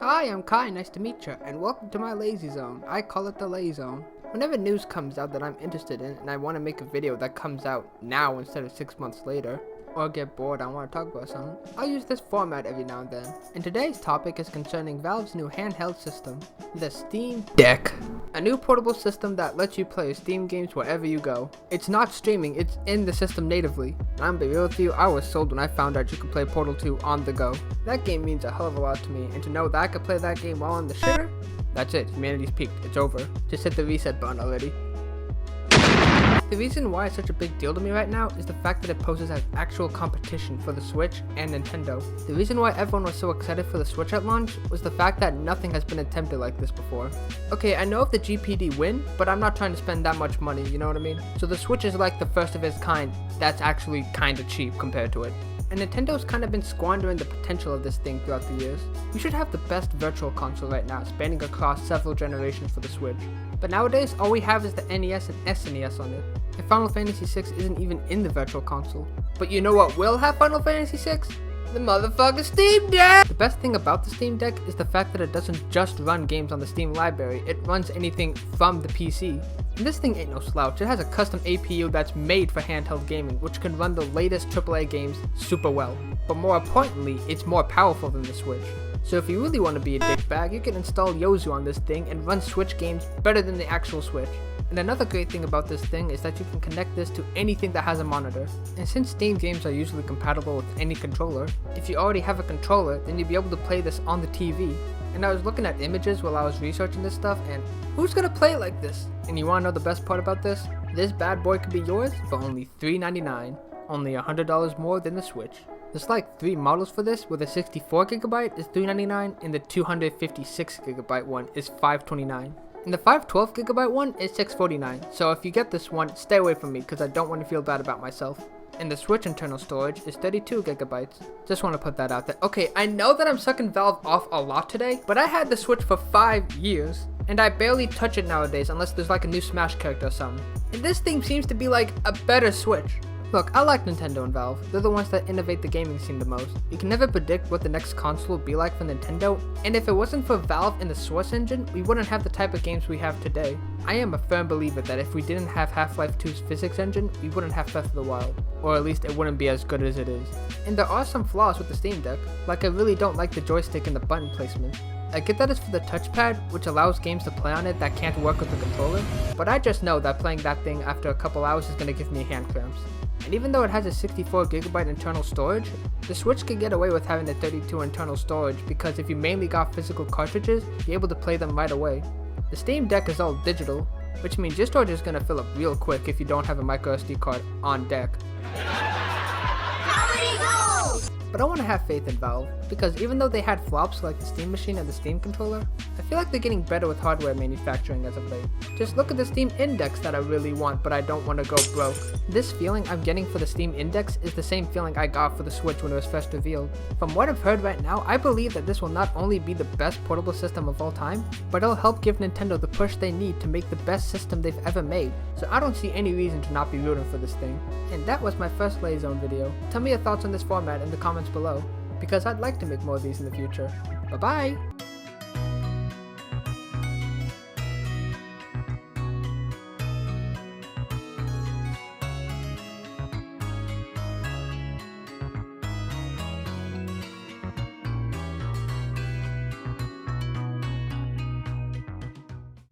Hi, I'm Kai, nice to meet you, and welcome to my lazy zone. I call it the Lay Zone. Whenever news comes out that I'm interested in and I want to make a video that comes out now instead of 6 months later, or get bored, I want to talk about something, I'll use this format every now and then. And today's topic is concerning Valve's new handheld system, the Steam Deck. A new portable system that lets you play Steam games wherever you go. It's not streaming, it's in the system natively. And I'm gonna be real with you, I was sold when I found out you could play Portal 2 on the go. That game means a hell of a lot to me, and to know that I could play that game while on the shitter, that's it, humanity's peaked, it's over. Just hit the reset button already. The reason why it's such a big deal to me right now is the fact that it poses as actual competition for the Switch and Nintendo. The reason why everyone was so excited for the Switch at launch was the fact that nothing has been attempted like this before. Okay, I know if the GPD win, but I'm not trying to spend that much money, you know what I mean? So the Switch is like the first of its kind that's actually kinda cheap compared to it. And Nintendo's kind of been squandering the potential of this thing throughout the years. We should have the best virtual console right now, spanning across several generations for the Switch. But nowadays, all we have is the NES and SNES on it. And Final Fantasy VI isn't even in the virtual console. But you know what will have Final Fantasy VI? The motherfucking Steam Deck! The best thing about the Steam Deck is the fact that it doesn't just run games on the Steam library, it runs anything from the PC. And this thing ain't no slouch, it has a custom APU that's made for handheld gaming, which can run the latest AAA games super well. But more importantly, it's more powerful than the Switch. So if you really want to be a dickbag, you can install Yozu on this thing and run Switch games better than the actual Switch. And another great thing about this thing is that you can connect this to anything that has a monitor. And since Steam games are usually compatible with any controller, if you already have a controller, then you'll be able to play this on the TV. And I was looking at images while I was researching this stuff, and who's gonna play it like this? And you wanna know the best part about this? This bad boy could be yours for only $399, only $100 more than the Switch. There's like 3 models for this, where the 64GB is $399 and the 256GB one is $529. And the 512GB one is $649, so if you get this one, stay away from me because I don't want to feel bad about myself. And the Switch internal storage is 32GB. Just want to put that out there. Okay, I know that I'm sucking Valve off a lot today, but I had the Switch for 5 years, and I barely touch it nowadays unless there's like a new Smash character or something. And this thing seems to be like a better Switch. Look, I like Nintendo and Valve. They're the ones that innovate the gaming scene the most. You can never predict what the next console will be like for Nintendo, and if it wasn't for Valve and the Source engine, we wouldn't have the type of games we have today. I am a firm believer that if we didn't have Half-Life 2's physics engine, we wouldn't have Breath of the Wild. Or at least it wouldn't be as good as it is. And there are some flaws with the Steam Deck, like I really don't like the joystick and the button placement. I get that it's for the touchpad, which allows games to play on it that can't work with the controller, but I just know that playing that thing after a couple hours is gonna give me hand cramps. And even though it has a 64GB internal storage, the Switch can get away with having the 32 internal storage because if you mainly got physical cartridges, you're able to play them right away. The Steam Deck is all digital, which means your storage is gonna fill up real quick if you don't have a microSD card on deck. But I want to have faith in Valve, because even though they had flops like the Steam Machine and the Steam Controller, I feel like they're getting better with hardware manufacturing as of late. Just look at the Steam Index that I really want, but I don't want to go broke. This feeling I'm getting for the Steam Index is the same feeling I got for the Switch when it was first revealed. From what I've heard right now, I believe that this will not only be the best portable system of all time, but it'll help give Nintendo the push they need to make the best system they've ever made. So I don't see any reason to not be rooting for this thing. And that was my first Lay Zone video. Tell me your thoughts on this format in the comments below, because I'd like to make more of these in the future. Bye bye!